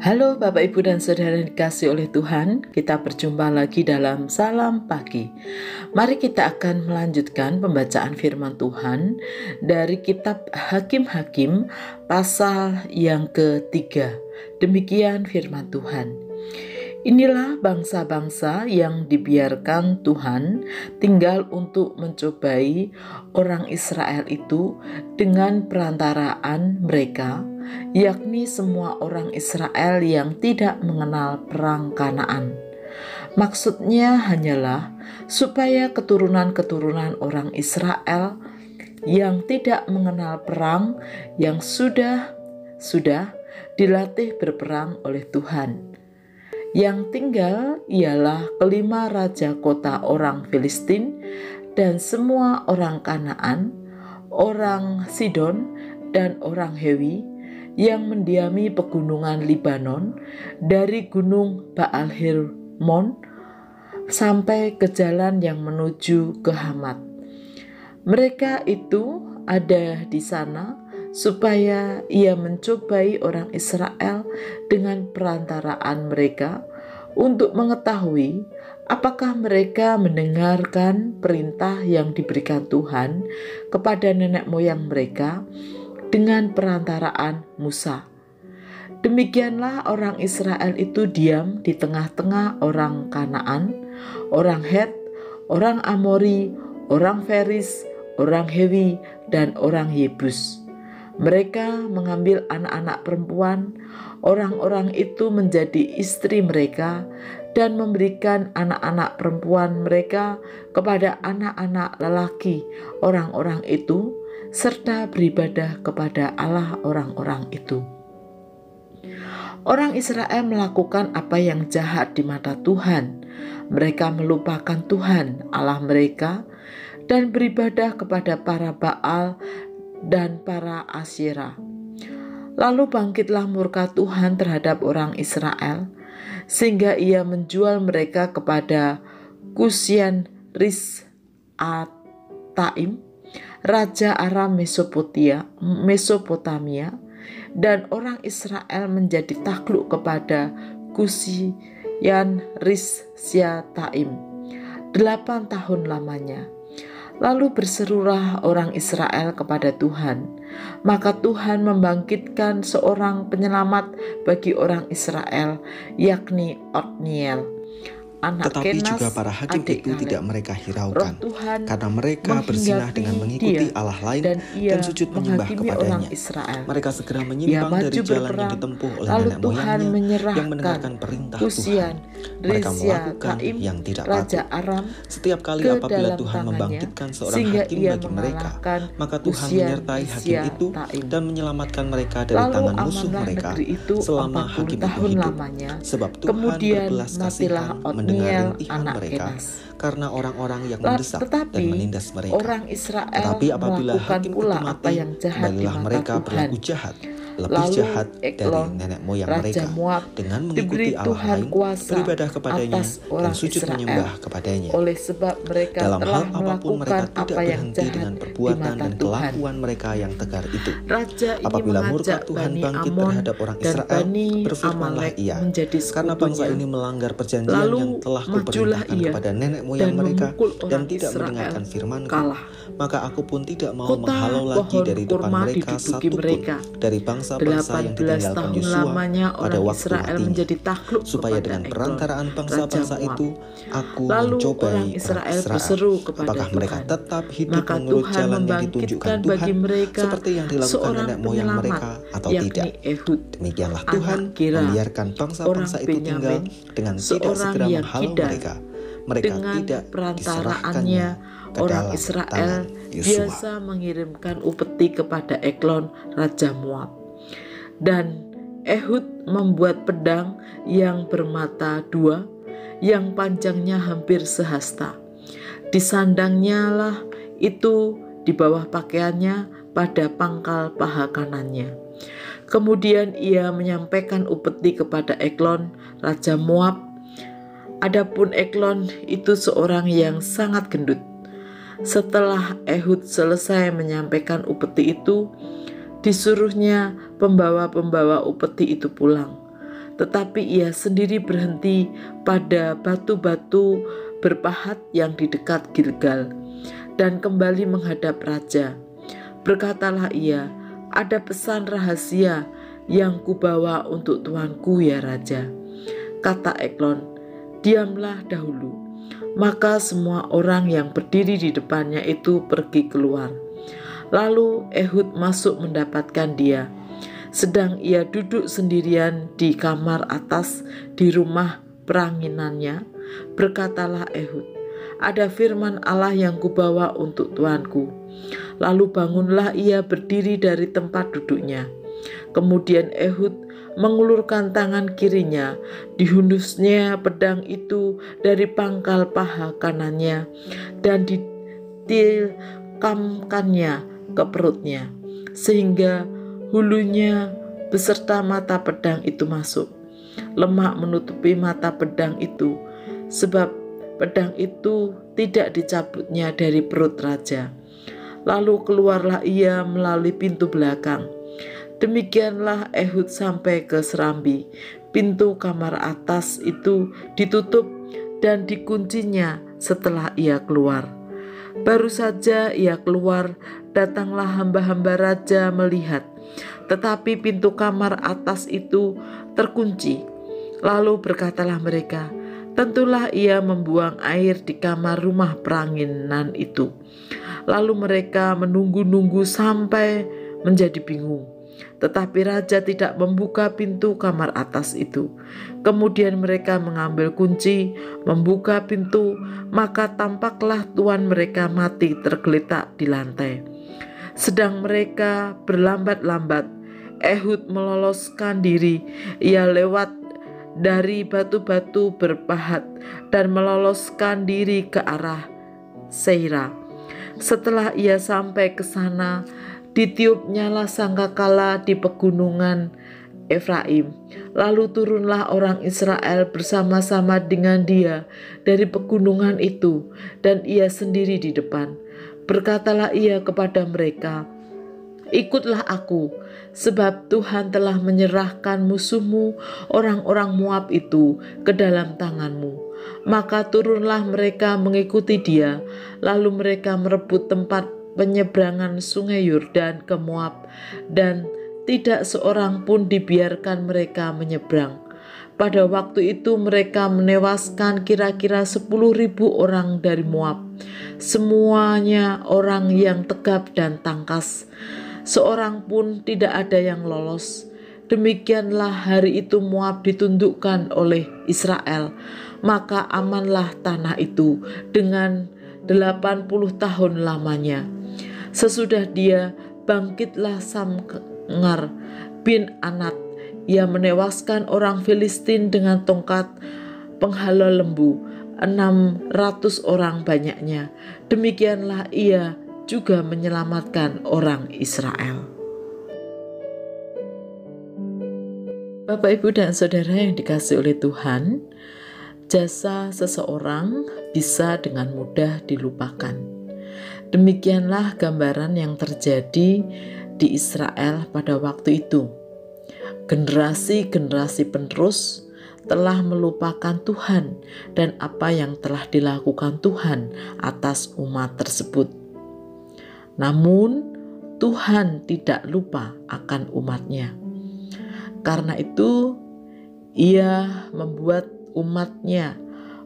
Halo Bapak Ibu dan Saudara yang dikasihi oleh Tuhan, kita berjumpa lagi dalam Salam Pagi. Mari kita akan melanjutkan pembacaan firman Tuhan dari kitab Hakim-Hakim pasal yang ketiga. Demikian firman Tuhan. Inilah bangsa-bangsa yang dibiarkan Tuhan tinggal untuk mencobai orang Israel itu dengan perantaraan mereka, yakni semua orang Israel yang tidak mengenal perang Kanaan. Maksudnya hanyalah supaya keturunan-keturunan orang Israel yang tidak mengenal perang, yang sudah dilatih berperang oleh Tuhan. Yang tinggal ialah kelima raja kota orang Filistin dan semua orang Kanaan, orang Sidon dan orang Hewi yang mendiami pegunungan Libanon dari gunung Baal Hermon sampai ke jalan yang menuju ke Hamat. Mereka itu ada di sana supaya ia mencobai orang Israel dengan perantaraan mereka untuk mengetahui apakah mereka mendengarkan perintah yang diberikan Tuhan kepada nenek moyang mereka dengan perantaraan Musa. Demikianlah orang Israel itu diam di tengah-tengah orang Kanaan, orang Het, orang Amori, orang Feris, orang Hewi, dan orang Yebus. Mereka mengambil anak-anak perempuan orang-orang itu menjadi istri mereka dan memberikan anak-anak perempuan mereka kepada anak-anak lelaki orang-orang itu serta beribadah kepada Allah orang-orang itu. Orang Israel melakukan apa yang jahat di mata Tuhan. Mereka melupakan Tuhan Allah mereka dan beribadah kepada para Baal dan para Asyera. Lalu bangkitlah murka Tuhan terhadap orang Israel, sehingga ia menjual mereka kepada Kusyan Risataim, raja Aram Mesopotamia, dan orang Israel menjadi takluk kepada Kusyan Risataim 8 tahun lamanya. Lalu berserulah orang Israel kepada Tuhan. Maka Tuhan membangkitkan seorang penyelamat bagi orang Israel, yakni Otniel, anak Tetapi Kenas, juga para hakim itu Kaleb. tidak mereka hiraukan, karena mereka menghinggapi berzinah dengan mengikuti dia, Allah lain ia dan sujud menyembah menghakimi orang kepadanya. Israel. Mereka segera Ia menyimpang maju dari jalan yang berperang, ditempuh oleh lalu nenek Tuhan moyangnya menyerahkan yang mendengarkan perintah Kusyan Tuhan. Mereka melakukan Risataim, yang tidak raja patut. Aram, Setiap kali ke apabila dalam Tuhan tangannya, membangkitkan seorang sehingga hakim ia bagi mereka, mengalahkan maka Tuhan Kusyan menyertai hakim itu Risataim. dan menyelamatkan mereka dari Lalu tangan musuh amanlah mereka negeri itu selama 40 hakim itu tahun hidup. lamanya. Sebab Tuhan Kemudian berbelas matilah kasihan mendengar Otniel, rintihan anak mereka Kenas. karena orang-orang yang mendesak dan Tetapi menindas mereka. orang Israel Tetapi apabila melakukan hakim pula itu apa mati, yang jahat di kembalilah mata mereka Tuhan. berlaku jahat, lebih Lalu jahat dari Eglon, nenek moyang raja mereka, Moab, dengan diberi mengikuti Allah Tuhan lain, kuasa beribadah kepadanya, atas dan orang sujud Israel, menyembah kepadanya. oleh sebab mereka Dalam telah hal apapun melakukan mereka tidak apa yang berhenti jahat dengan di perbuatan mata dan Tuhan. kelakuan mereka yang tegar itu. Raja ini Apabila murka mengajak Tuhan Bani bangkit Amon terhadap orang dan Israel, Bani berfirmanlah Amalek ia, menjadi karena bangsa sekutunya. ini melanggar perjanjian Lalu yang telah majulah kuperintahkan ia kepada nenek dan moyang mereka memukul dan orang tidak Israel mendengarkan firman-Ku, kalah. maka aku pun tidak mau menghalau Kota lagi pohon dari depan kurma mereka diduduki satupun mereka. dari bangsa-bangsa yang 18 ditinggalkan tahun Yosua lamanya pada orang waktu Israel matinya, menjadi takluk supaya kepada dengan Eglon, perantaraan raja bangsa-bangsa Moab. itu aku Lalu mencobai orang orang Israel Israel, berseru kepada apakah mereka Tuhan. tetap hidup Maka menurut Tuhan jalan yang ditunjukkan membangkitkan bagi Tuhan mereka seperti yang dilakukan seorang nenek moyang penyelamat, mereka atau yakni tidak. Ehud, Demikianlah Tuhan anak Gera, membiarkan orang bangsa-bangsa itu tinggal Benyamin, dengan tidak seorang segera yang menghalau kidal. mereka. Mereka Dengan tidak perantaraannya, diserahkannya ke orang dalam Israel tangan Yosua. biasa mengirimkan upeti kepada Eglon, raja Moab. Dan Ehud membuat pedang yang bermata dua, yang panjangnya hampir sehasta. Disandangnya lah itu di bawah pakaiannya pada pangkal paha kanannya. Kemudian ia menyampaikan upeti kepada Eglon, raja Moab. Adapun Eglon itu seorang yang sangat gendut. Setelah Ehud selesai menyampaikan upeti itu, disuruhnya pembawa-pembawa upeti itu pulang. tetapi ia sendiri berhenti pada batu-batu berpahat yang di dekat Gilgal dan kembali menghadap raja. Berkatalah ia, "Ada pesan rahasia yang kubawa untuk tuanku ya raja." Kata Eglon, "Diamlah dahulu." Maka semua orang yang berdiri di depannya itu pergi keluar. Lalu Ehud masuk mendapatkan dia, sedang ia duduk sendirian di kamar atas di rumah peranginannya. Berkatalah Ehud, "Ada firman Allah yang kubawa untuk tuanku." Lalu bangunlah ia berdiri dari tempat duduknya. Kemudian Ehud mengulurkan tangan kirinya, dihunusnya pedang itu dari pangkal paha kanannya dan ditilkamkannya ke perutnya, sehingga hulunya beserta mata pedang itu masuk. Lemak menutupi mata pedang itu, sebab pedang itu tidak dicabutnya dari perut raja. Lalu keluarlah ia melalui pintu belakang. Demikianlah Ehud sampai ke serambi. Pintu kamar atas itu ditutup dan dikuncinya setelah ia keluar. Baru saja ia keluar, datanglah hamba-hamba raja melihat, tetapi pintu kamar atas itu terkunci. Lalu berkatalah mereka, "Tentulah ia membuang air di kamar rumah peranginan itu." Lalu mereka menunggu-nunggu sampai menjadi bingung. Tetapi raja tidak membuka pintu kamar atas itu. Kemudian mereka mengambil kunci, membuka pintu, maka tampaklah tuan mereka mati tergeletak di lantai. Sedang mereka berlambat-lambat, Ehud meloloskan diri. Ia lewat dari batu-batu berpahat dan meloloskan diri ke arah Seira. Setelah ia sampai ke sana, ditiupnyalah sangkakala di pegunungan Efraim. Lalu turunlah orang Israel bersama-sama dengan dia dari pegunungan itu, dan ia sendiri di depan. Berkatalah ia kepada mereka, "Ikutlah aku, sebab Tuhan telah menyerahkan musuhmu, orang-orang Moab itu, ke dalam tanganmu." Maka turunlah mereka mengikuti dia, lalu mereka merebut tempat penyeberangan sungai Yordan ke Moab, dan tidak seorang pun dibiarkan mereka menyeberang. Pada waktu itu mereka menewaskan kira-kira 10.000 orang dari Moab, semuanya orang yang tegap dan tangkas. Seorang pun tidak ada yang lolos. Demikianlah hari itu Moab ditundukkan oleh Israel. Maka amanlah tanah itu dengan 80 tahun lamanya. Sesudah dia, bangkitlah Samgar bin Anat. Ia menewaskan orang Filistin dengan tongkat penghala lembu, 600 orang banyaknya. Demikianlah ia juga menyelamatkan orang Israel. Bapak, Ibu, dan Saudara yang dikasihi oleh Tuhan, jasa seseorang bisa dengan mudah dilupakan. Demikianlah gambaran yang terjadi di Israel pada waktu itu. Generasi-generasi penerus telah melupakan Tuhan dan apa yang telah dilakukan Tuhan atas umat tersebut. Namun Tuhan tidak lupa akan umatnya. Karena itu Ia membuat umatnya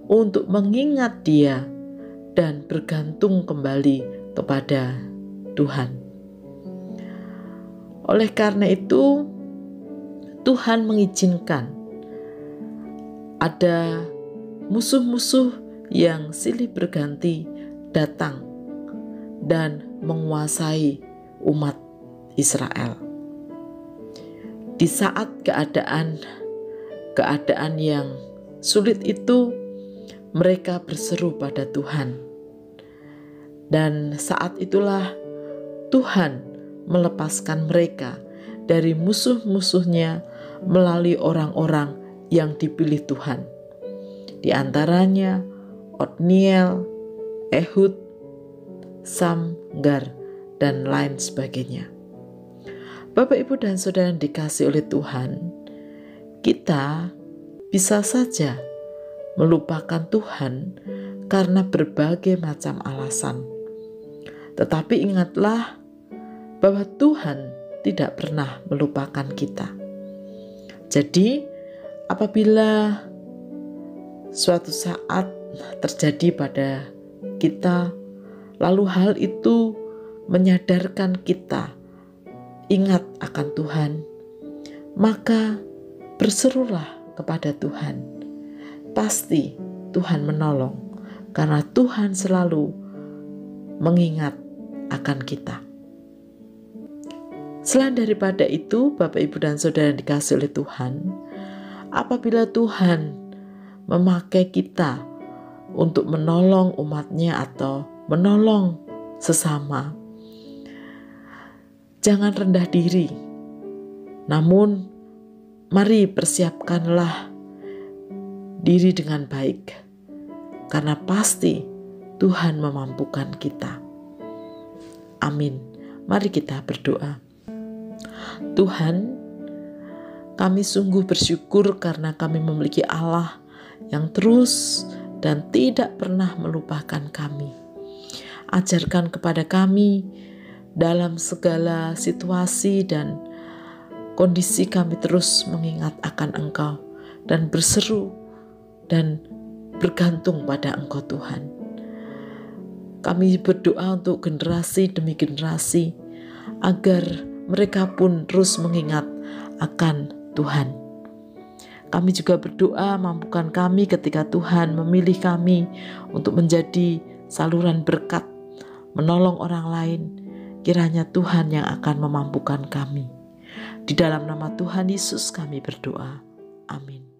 untuk mengingat Dia dan bergantung kembali kepada Tuhan. Oleh karena itu, Tuhan mengizinkan ada musuh-musuh yang silih berganti datang dan menguasai umat Israel. Di saat keadaan yang sulit itu, mereka berseru pada Tuhan. Dan saat itulah Tuhan melepaskan mereka dari musuh-musuhnya melalui orang-orang yang dipilih Tuhan. Di antaranya Otniel, Ehud, Samgar, dan lain sebagainya. Bapak, Ibu, dan Saudara yang dikasihi oleh Tuhan, kita bisa saja melupakan Tuhan karena berbagai macam alasan. Tetapi ingatlah bahwa Tuhan tidak pernah melupakan kita. Jadi, apabila suatu saat terjadi pada kita, lalu hal itu menyadarkan kita ingat akan Tuhan, maka berserulah kepada Tuhan. Pasti Tuhan menolong, karena Tuhan selalu mengingat akan kita. Selain daripada itu, Bapak, Ibu, dan Saudara yang dikasihi oleh Tuhan, apabila Tuhan memakai kita untuk menolong umatnya atau menolong sesama, jangan rendah diri. Namun, mari persiapkanlah diri dengan baik, karena pasti Tuhan memampukan kita. Amin. Mari kita berdoa. Tuhan, kami sungguh bersyukur karena kami memiliki Allah yang terus dan tidak pernah melupakan kami. Ajarkan kepada kami dalam segala situasi dan kondisi, kami terus mengingat akan Engkau dan berseru dan bergantung pada Engkau Tuhan. Kami berdoa untuk generasi demi generasi agar mereka pun terus mengingat akan Tuhan. Kami juga berdoa, mampukan kami ketika Tuhan memilih kami untuk menjadi saluran berkat, menolong orang lain. Kiranya Tuhan yang akan memampukan kami. Di dalam nama Tuhan Yesus kami berdoa. Amin.